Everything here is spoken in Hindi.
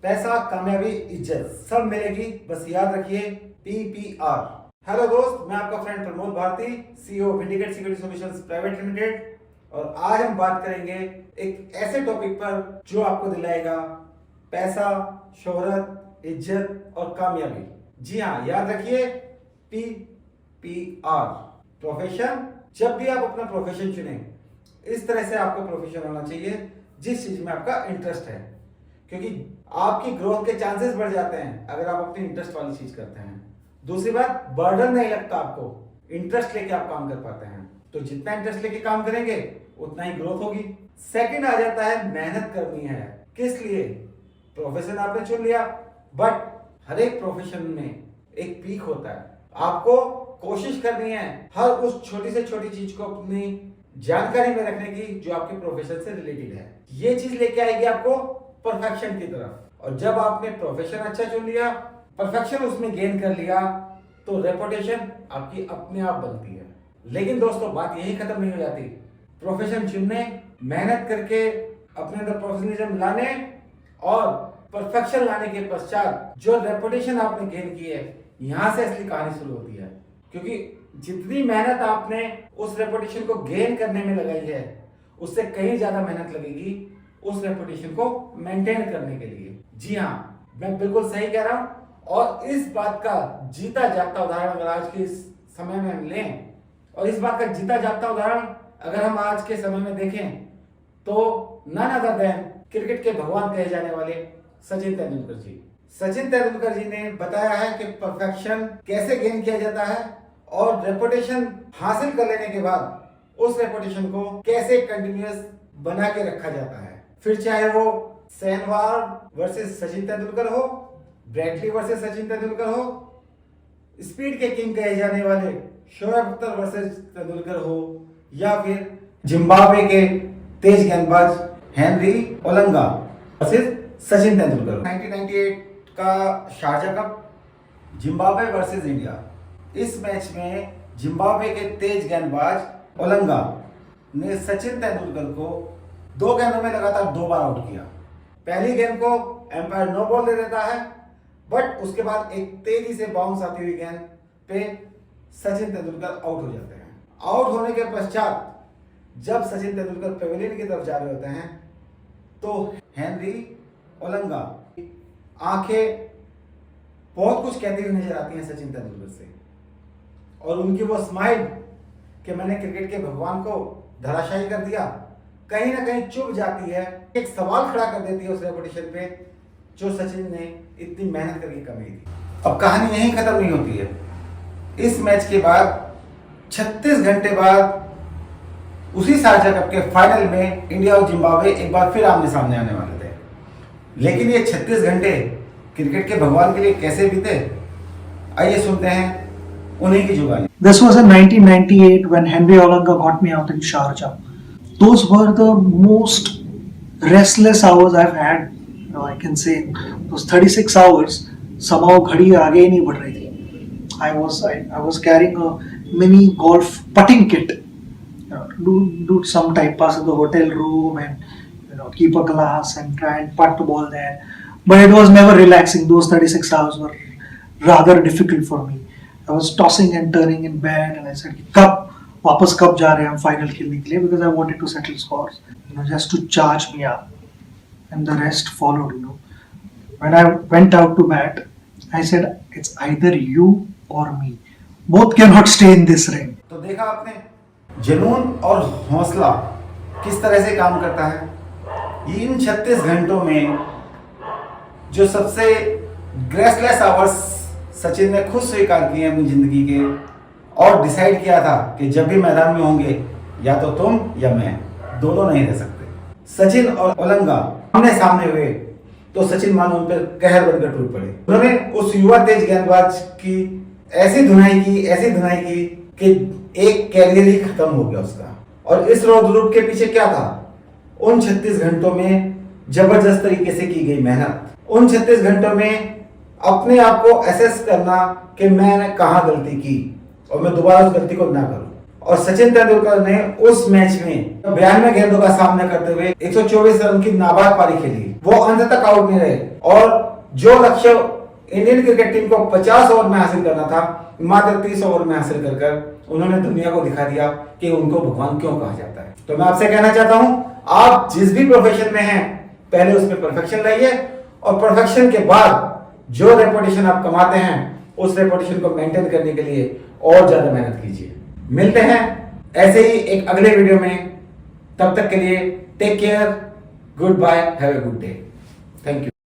पैसा, कामयाबी, इज्जत सब मिलेगी, बस याद रखिए PPR। हेलो दोस्त, मैं आपका friend Pramod Bharati, CEO vindicate security solutions private limited. और आज हम बात करेंगे एक ऐसे टॉपिक पर जो आपको दिलाएगा पैसा, शोहरत, इज्जत और कामयाबी। जी हाँ, याद रखिए PPR। प्रोफेशन, जब भी आप अपना प्रोफेशन चुने, इस तरह से आपको प्रोफेशन होना चाहिए जिस चीज में आपका इंटरेस्ट है, क्योंकि आपकी ग्रोथ के चांसेस बढ़ जाते हैं अगर आप अपनी इंटरेस्ट वाली चीज करते हैं। दूसरी बात, बर्डन नहीं लगता आपको, इंटरेस्ट लेके आप काम कर पाते हैं। तो जितना इंटरेस्ट लेके काम करेंगे उतना ही ग्रोथ होगी। सेकंड आ जाता है मेहनत करनी है। किस लिए? प्रोफेशन आपने चुन लिया, बट हर एक प्रोफेशन में एक पीक होता है। आपको कोशिश करनी है हर उस छोटी से छोटी चीज को अपनी जानकारी में रखने की जो आपके प्रोफेशन से रिलेटेड है। ये चीज लेके आएगी आपको परफेक्शन की तरफ। और जब आपने प्रोफेशन अच्छा चुन लिया, परफेक्शन उसमें गेन कर लिया, तो रेपुटेशन आपकी अपने आप बनती है। लेकिन दोस्तों, बात यही खत्म नहीं हो जाती। प्रोफेशन चुनने, मेहनत करके अपने अंदर प्रोफेशनलिज्म लाने और परफेक्शन लाने के पश्चात जो रेपुटेशन आपने गेन की है, यहां से असली कहानी शुरू होती है। क्योंकि जितनी मेहनत आपने उस रेपुटेशन को गेन करने में लगाई है, उससे कहीं ज्यादा मेहनत लगेगी उस रेपुटेशन को मेंटेन करने के लिए। जी हाँ, मैं बिल्कुल सही कह रहा हूं। और इस बात का जीता जागता उदाहरण अगर आज के इस समय में हम लें, और इस बात का जीता जागता उदाहरण अगर हम आज के समय में देखें, तो नन अदर देन क्रिकेट के भगवान कहे जाने वाले सचिन तेंदुलकर जी। सचिन तेंदुलकर जी ने बताया है कि परफेक्शन कैसे गेन किया जाता है और रेपुटेशन हासिल कर लेने के बाद उस रेपुटेशन को कैसे कंटिन्यूअस बना के रखा जाता है। फिर चाहे वो सहवाग वर्सेस सचिन तेंदुलकर हो, ब्रैडली वर्सेस सचिन तेंदुलकर हो, स्पीड के किंग कहे जाने वाले शोएब अख्तर वर्सेस तेंदुलकर हो, या फिर जिम्बाब्वे के तेज गेंदबाज Henry Olonga versus Sachin Tendulkar. 1998 का Sharjah cup, Zimbabwe versus India. इस मैच में जिम्बाब्वे के तेज गेंदबाज ओलंगा ने सचिन तेंदुलकर को 2 गेंदों में लगातार 2 बार आउट किया। पहली गेंद को एम्पायर नो बॉल दे देता है, बट उसके बाद एक तेजी से बाउंस आती हुई गेंद पे सचिन तेंदुलकर आउट हो जाते हैं। आउट होने के पश्चात जब सचिन तेंदुलकर पेविलियन की तरफ जा रहे होते हैं, तो हेनरी ओलंगा आंखें बहुत कुछ कहती हुई नजर आती हैं सचिन तेंदुलकर से, और उनकी वो स्माइल कि मैंने क्रिकेट के भगवान को धराशायी कर दिया, कहीं ना कहीं चुभ जाती है, एक सवाल खड़ा कर देती है उस रेपुटेशन पे जो सचिन ने इतनी मेहनत करके कमाई थी। अब कहानी यहीं खत्म नहीं होती है। इस मैच के बाद 36 घंटे बाद उसी शारजा कप के फाइनल में इंडिया और जिम्बाब्वे एक बार फिर आमने सामने आने वाले थे। लेकिन ये 36 घंटे क्रिकेट के भगवान के लिए कैसे बीते, आइए सुनते हैं उन्हीं की जुबानी। This was in 1998 when Henry Olanga got me out in Sharjah. Those were the most restless hours I've had. You know, I can say those 36 hours somehow घड़ी आगे ही नहीं बढ़ रही थी. I was carrying a mini golf putting kit. You know, do some time pass in the hotel room and keep a glass and try and putt the ball there. But it was never relaxing. Those 36 hours were rather difficult for me. I was tossing and turning in bed and I said वापस कब जा रहे हैं हम फाइनल खेलने के लिए, because I wanted to settle scores, just to charge me up, and the rest followed. When I went out to bat, I said it's either you or me. Both cannot stay in this ring. तो देखा आपने जुनून और हौसला किस तरह से काम करता है। इन 36 घंटों में जो सबसे ग्रेसलेस आवर्स सचिन ने खुद स्वीकार किए अपनी जिंदगी के, और डिसाइड किया था कि जब भी मैदान में होंगे या तो तुम या मैं, दोनों नहीं रह सकते। सचिन और ओलंगा आमने सामने हुए तो सचिन मानो उन पर कहर बनकर टूट पड़े। उन्होंने उस युवा तेज गेंदबाज की ऐसी धुनाई की कि एक कैरियर ही खत्म हो गया उसका। और इस रौद्र के पीछे क्या था? उन 36 घंटों में जबरदस्त तरीके से की गई मेहनत, उन 36 घंटों में अपने आप को एसेस करना कि मैंने कहाँ गलती की और मैं दोबारा उस गलती को ना करूं। और सचिन तेंदुलकर ने उस मैच में 92 गेंदों का सामना करते हुए 124 रन की नाबाद पारी खेली। वो अंत तक आउट नहीं रहे और जो लक्ष्य इंडियन क्रिकेट टीम को 50 ओवर में हासिल करना था, मात्र 30 ओवर में हासिल कर उन्होंने दुनिया को दिखा दिया कि उनको भगवान क्यों कहा जाता है। तो मैं आपसे कहना चाहता हूं, आप जिस भी प्रोफेशन में हैं, पहले उसमें परफेक्शन लाइए और परफेक्शन के बाद जो रेपुटेशन आप कमाते हैं, उस रेपुटेशन को मेंटेन करने के लिए और ज्यादा मेहनत कीजिए। मिलते हैं ऐसे ही एक अगले वीडियो में। तब तक के लिए take care, goodbye, have a good day, thank you.